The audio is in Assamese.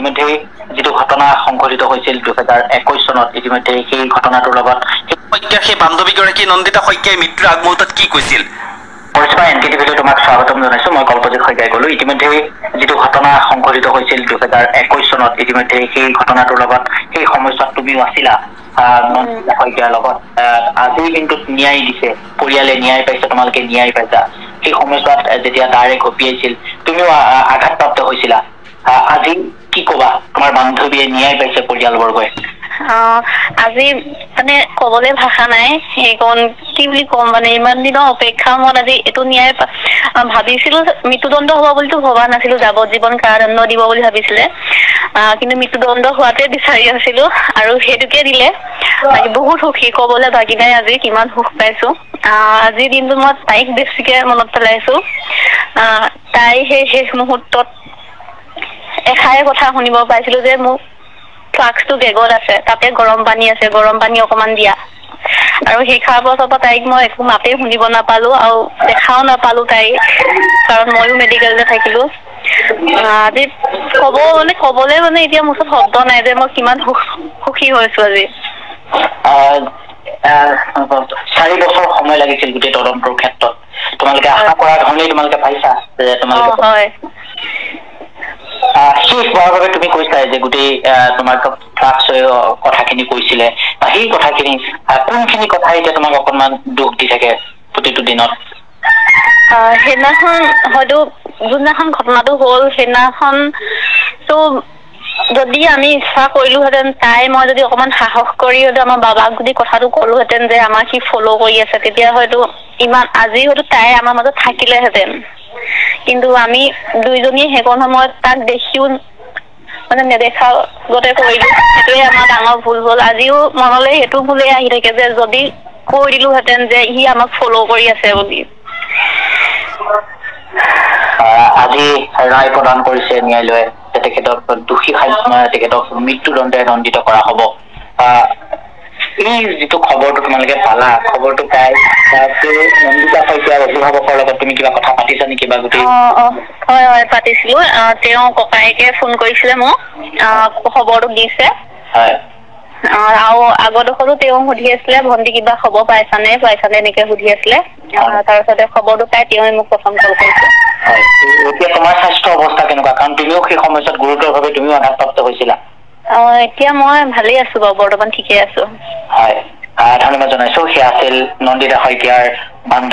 ইতিমধ্যে যিটো ঘটনা সংঘটিত হৈছিল 2021 চনত ইতিমধ্যে সেই ঘটনাটোৰ লগত সেই বান্ধৱীগৰাকী নন্দিতা শইকীয়াই মৃত্যুৰ আগমুহূৰ্তত কি কৈছিল? পৰিষ্কাৰ এনকেটিভিলৈ তোমাক স্বাগতম জনাইছো। মই কল্পজিৎ শইকীয়াই ক'লো। ইতিমধ্যে যিটো ঘটনা সংঘটিত হৈছিল 2021 চনত ইতিমধ্যে সেই ঘটনাটোৰ লগত সেই সময়ছোৱাত তুমিও আছিলা নন্দিতা শইকীয়াৰ লগত। আজি কিন্তু ন্যায় দিছে, পৰিয়ালে ন্যায় পাইছে, তোমালোকে ন্যায় পাইছা। সেই সময়ছোৱাত যেতিয়া তাৰে ঘপিয়াইছিল তুমিও আঘাতপ্ৰাপ্ত হৈছিলা। আজি কি কবা, তোমাৰ বান্ধৱীয়ে ন্যায় পাইছে, পৰিয়ালবৰ্গই? আজি মানে কবলৈ ভাষা নাই। সেইকণ কি বুলি কম, মানে ইমান দিনৰ অপেক্ষা মত আজি এইটো ন্যায় ভাবিছিলো। মৃত্যুদণ্ড হব বুলিতো ভবা নাছিলো, যাৱজ্জীৱন কাৰাদণ্ড দিব বুলি ভাবিছিলে। কিন্তু মৃত্যুদণ্ড হোৱাতে বিচাৰি আছিলো আৰু সেইটোকে দিলে। বহুত সুখী, কবলৈ বাকী নাই আজি কিমান সুখ পাইছো। আজিৰ দিনটো মই তাইক বেছিকে মনত পেলাইছো। তাই সেই শেষ মুহূৰ্তত এষাৰে কথা শুনিব পাইছিলো যে মোক ফ্লাক্সটো বেগত আছে, তাতে গৰম পানী আছে, গৰম পানী অকমান দিয়া। আৰু সেইষাৰ বছৰৰ পৰা তাইক মই একো মাতেই শুনিব নাপালো আৰু দেখাও নাপালো তাইক, কাৰণ ময়ো মেডিকেলতে থাকিলো। আজি কবলে এতিয়া মোৰ ওচৰত শব্দ নাই যে মই কিমান সুখী হৈছো আজি। 4 বছৰ সময় লাগিছিল গোটেই তদন্তৰ ক্ষেত্ৰত। তোমালোকে আশা কৰা ধৰণেই তোমালোকে পাইছা যে তোমালোকে হয়। শেষ হোৱাৰ বাবে তুমি কৈছা যে গোটেই তোমাক কথাখিনি কৈছিলে, সেই কথাখিনি কোনখিনি কথা এতিয়া তোমাক অকনমান দুখ দি থাকে প্ৰতিটো দিনত? সেইদিনাখন হয়তো যোনদিনাখন ঘটনাটো হ'ল সেইদিনাখন তো যদি আমি ইচ্ছা কৰিলোহেঁতেন, মই যদি অকমান সাহস কৰি হয়তো আমাৰ বাবাক যদি কথাটো ক'লোহেঁতেন যে আমাক সি ফল' কৰি আছে, তেতিয়া হয়তো আজি হয়তো তাই আমাৰ মাজত থাকিলেহেঁতেন। কিন্তু আমি দুইজনীয়ে সেইকণ সময়ত তাক দেখিও মানে নেদেখা গতে কৰিলো। সেইটোৱে আমাৰ ডাঙৰ ভুল হ'ল। আজিও মনলৈ সেইটো ভুলে আহি থাকে যে যদি কৈ দিলোহেঁতেন যে সি আমাক ফল' কৰি আছে বুলি। আজি ৰায় প্ৰদান কৰিছে ন্যায়ালয়ে যে তেখেতক দোষী তেখেতক মৃত্যুদণ্ডে দণ্ডিত কৰা হ'ব। এই যিটো খবৰটো তোমালোকে পালা, খবৰটো পাই নন্দিতা শইকীয়াৰ অভিভাৱকৰ লগত তুমি কিবা কথা পাতিছা নেকি? বা গোটেই হয় পাতিছিলো। তেওঁ ককায়েকে ফোন কৰিছিলে মোক, খবৰটো দিছে। হয়। আৰু আগৰডোখৰো তেওঁ সুধি আছিলে ভন্টি কিবা খবৰ পাইছানে এনেকে সুধি আছিলে। তাৰপিছতে খবৰটো পাই তেওঁ মোক প্ৰথম কল কৰিছে। এতিয়া তোমাৰ স্বাস্থ্য অৱস্থা কেনেকুৱা? কাৰণ তুমিও সেই সময়ছোৱাত গুৰুতৰভাৱে তুমিও আঘাতপ্ৰাপ্ত হৈছিলা। এতিয়া মই ভালেই আছো বাৰু, বৰ্তমান ঠিকে আছো। হয়, ধন্যবাদ জনাইছো। সেয়া আছিল নন্দিতা শইকীয়াৰ বান্ধৱী।